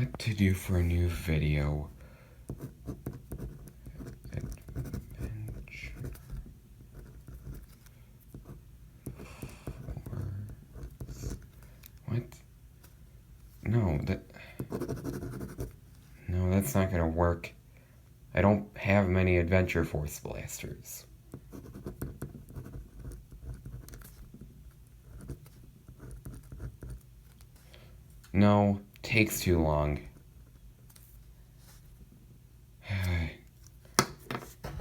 what to do for a new video. What? No, that's not gonna work. I don't have many Adventure Force blasters. No, takes too long.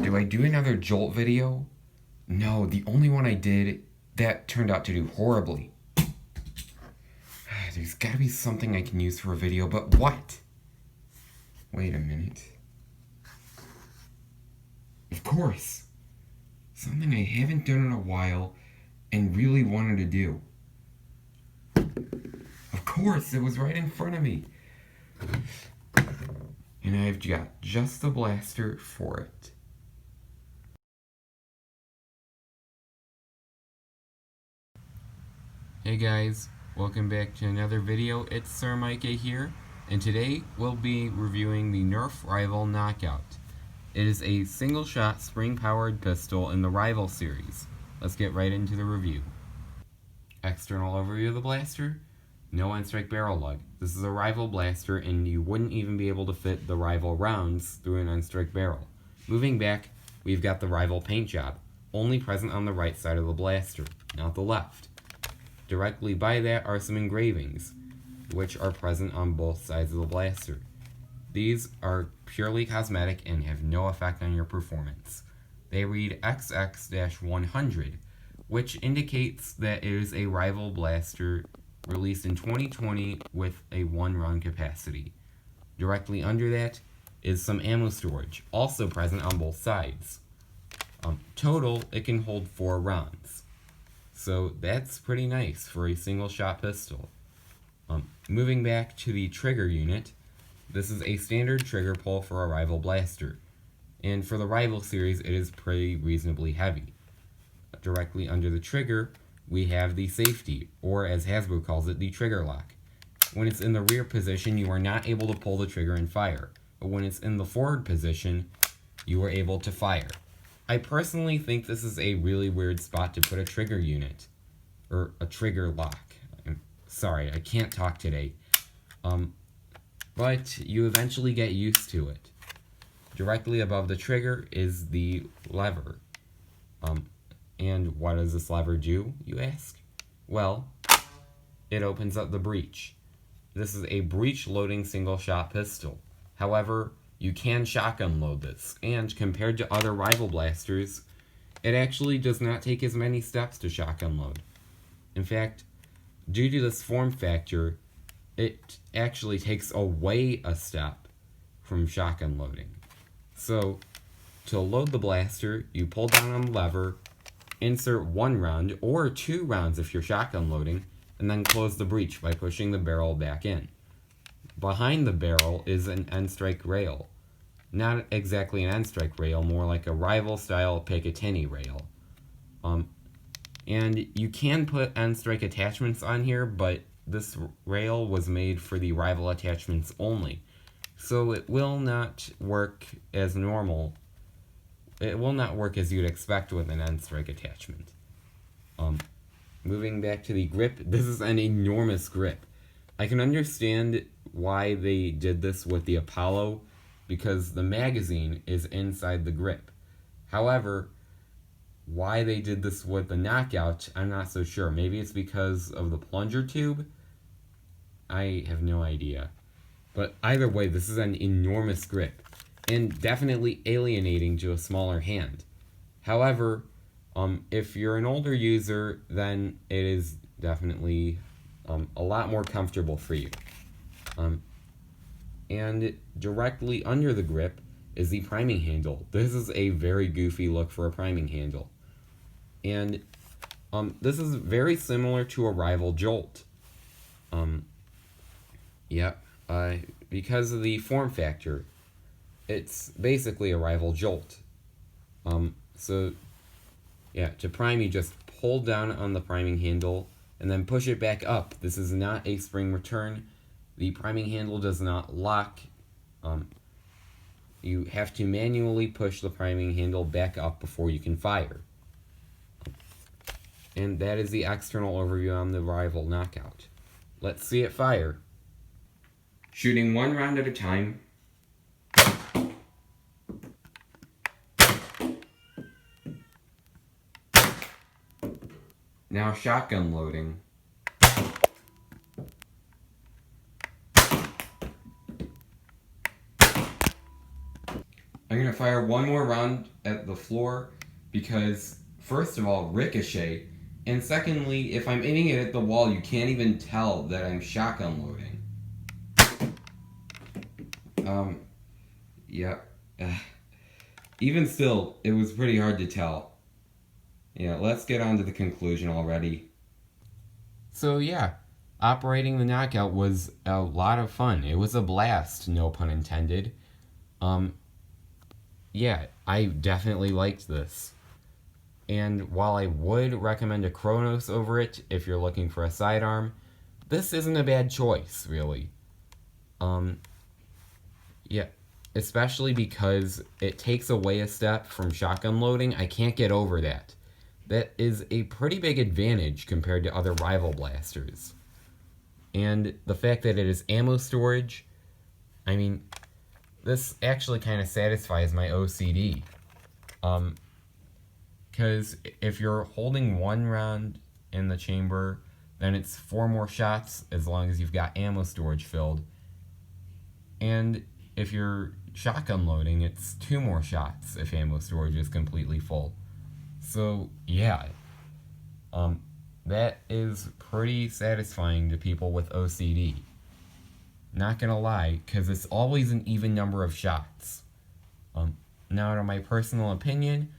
Do I do another Jolt video? No, the only one I did, that turned out to do horribly. There's gotta be something I can use for a video, but what? Wait a minute. Of course. Something I haven't done in a while and really wanted to do. Of course, it was right in front of me. And I've got just the blaster for it. Hey guys, welcome back to another video. It's SirMikay here, and today we'll be reviewing the Nerf Rival Knockout. It is a single-shot spring-powered pistol in the Rival series. Let's get right into the review. External overview of the blaster. No on-strike barrel lug. This is a Rival blaster, and you wouldn't even be able to fit the Rival rounds through an on-strike barrel. Moving back, we've got the Rival paint job, only present on the right side of the blaster, not the left. Directly by that are some engravings, which are present on both sides of the blaster. These are purely cosmetic and have no effect on your performance. They read XX-100, which indicates that it is a Rival blaster released in 2020 with a 1-round capacity. Directly under that is some ammo storage, also present on both sides. Total, it can hold 4 rounds. So that's pretty nice for a single-shot pistol. Moving back to the trigger unit, this is a standard trigger pull for a Rival blaster. And for the Rival series, it is pretty reasonably heavy. Directly under the trigger, we have the safety, or as Hasbro calls it, the trigger lock. When it's in the rear position, you are not able to pull the trigger and fire. But when it's in the forward position, you are able to fire. I personally think this is a really weird spot to put a trigger unit, or a trigger lock. I'm sorry, I can't talk today. But you eventually get used to it. Directly above the trigger is the lever. And what does this lever do, you ask? Well, it opens up the breech. This is a breech loading single shot pistol. However, you can shotgun load this, and compared to other Rival blasters, it actually does not take as many steps to shotgun load. In fact, due to this form factor, it actually takes away a step from shotgun loading. So, to load the blaster, you pull down on the lever, insert 1 round, or 2 rounds if you're shotgun loading, and then close the breech by pushing the barrel back in. Behind the barrel is an end-strike rail. Not exactly an end-strike rail, more like a Rival-style Picatinny rail. And you can put end-strike attachments on here, but this rail was made for the Rival attachments only. So it will not work as normal. It will not work as you'd expect with an end-strike attachment. Moving back to the grip, this is an enormous grip. I can understand why they did this with the Apollo, because the magazine is inside the grip. However, why they did this with the Knockout, I'm not so sure. Maybe it's because of the plunger tube? I have no idea. But either way, this is an enormous grip, and definitely alienating to a smaller hand. However, if you're an older user, then it is definitely a lot more comfortable for you. And directly under the grip is the priming handle. This is a very goofy look for a priming handle. And this is very similar to a Rival Jolt. Because of the form factor, it's basically a Rival Jolt. To prime, you just pull down on the priming handle and then push it back up. This is not a spring return. the priming handle does not lock. You have to manually push the priming handle back up before you can fire. And that is the external overview on the Rival Knockout. Let's see it fire. Shooting one round at a time. Now shotgun loading. I'm going to fire one more round at the floor because, first of all, ricochet, and secondly, if I'm aiming it at the wall, you can't even tell that I'm shotgun loading. Yeah. Even still, it was pretty hard to tell. Yeah, let's get on to the conclusion already. So yeah, operating the Knockout was a lot of fun. It was a blast, no pun intended. Yeah, I definitely liked this. And while I would recommend a Chronos over it if you're looking for a sidearm, this isn't a bad choice, really. Yeah, especially because it takes away a step from shotgun loading. I can't get over that. That is a pretty big advantage compared to other Rival blasters. And the fact that it is ammo storage, I mean, this actually kind of satisfies my OCD. Because if you're holding one round in the chamber, then it's 4 more shots as long as you've got ammo storage filled. And if you're shotgun loading, it's 2 more shots if ammo storage is completely full. So, yeah. That is pretty satisfying to people with OCD. Not gonna lie, because it's always an even number of shots. Now, to my personal opinion,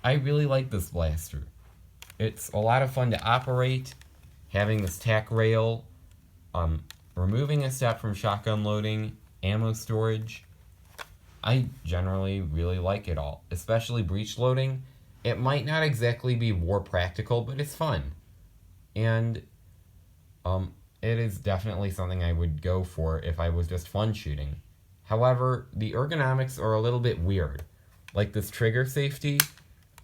I really like this blaster. It's a lot of fun to operate, having this tack rail, removing a step from shotgun loading, ammo storage. I generally really like it all, especially breech loading. It might not exactly be war practical, but it's fun. And it is definitely something I would go for if I was just fun shooting. However, the ergonomics are a little bit weird. Like this trigger safety,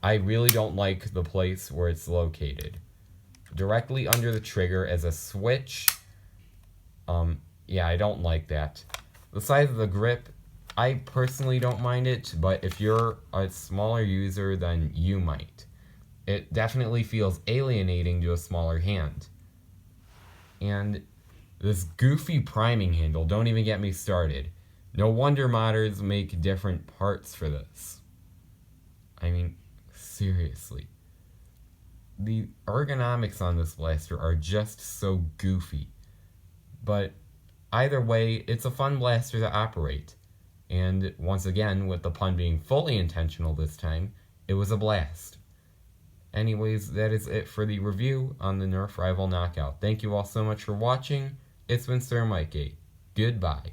I really don't like the place where it's located. Directly under the trigger as a switch, yeah, I don't like that. The size of the grip, I personally don't mind it, but if you're a smaller user, then you might. It definitely feels alienating to a smaller hand. And this goofy priming handle, don't even get me started. No wonder modders make different parts for this. I mean, seriously. The ergonomics on this blaster are just so goofy. But either way, it's a fun blaster to operate. And once again, with the pun being fully intentional this time, it was a blast. Anyways, that is it for the review on the Nerf Rival Knockout. Thank you all so much for watching. It's been SirMikay. Goodbye.